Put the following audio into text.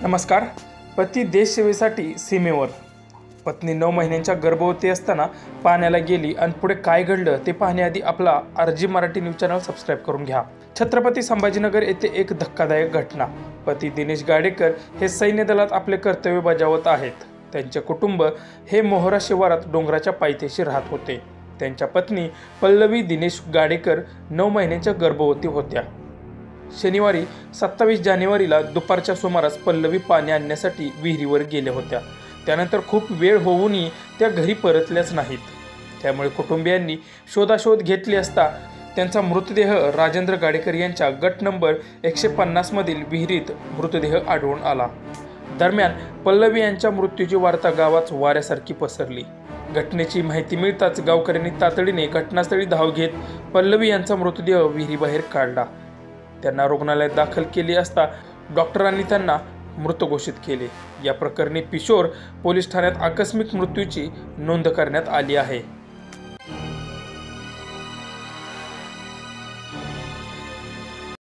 नमस्कार. पती देशसेवेसाठी सीमेवर. पत्नी 9 महिन्यांच्या गर्भवती असताना पाण्याला गेली आणि पुढे काय घडलं ते पाहण्याआधी आपला RG Marathi news channel subscribe करून घ्या. छत्रपती संभाजीनगर येथे एक धक्कादायक घटना. पती दिनेश गाडेकर हे सैन्य दलात आपले कर्तव्य बजावत आहेत. त्यांचे कुटुंब हे मोहरा शिवारात डोंगराच्या पायथ्याशी राहत होते. त्यांच्या पत्नी पल्लवी दिनेश गाडेकर 9 महिन्यांच्या गर्भवती होत्या. शनिवारी 27 जानेवारीला दुपारच्या सुमारास पल्लवी पाणी आणण्यासाठी विहिरीवर गेल्या होत्या. त्यानंतर खूप वेळ होऊनही त्या घरी परतल्याच नाहीत. त्यामुळे कुटुंबियांनी शोधाशोध घेतली असता त्यांचा मृतदेह राजेंद्र गाडेकर यांच्या गट नंबर 150 मधील विहिरीत मृतदेह आढळून आला. दरम्यान पल्लवी यांच्या मृत्यूची वार्ता गावात वाऱ्यासारखी पसरली. घटनेची माहिती मिळताच गावकऱ्यांनी तातडीने घटनास्थळी धाव घेत पल्लवी यांचा मृतदेह विहिरीबाहेर काढला. त्यांना रुग्णालयात दाखल केले असता डॉक्टरांनी त्यांना मृत घोषित केले. या प्रकरणी पिशोर पोलीस ठाण्यात आकस्मिक मृत्यूची नोंद करण्यात आली आहे.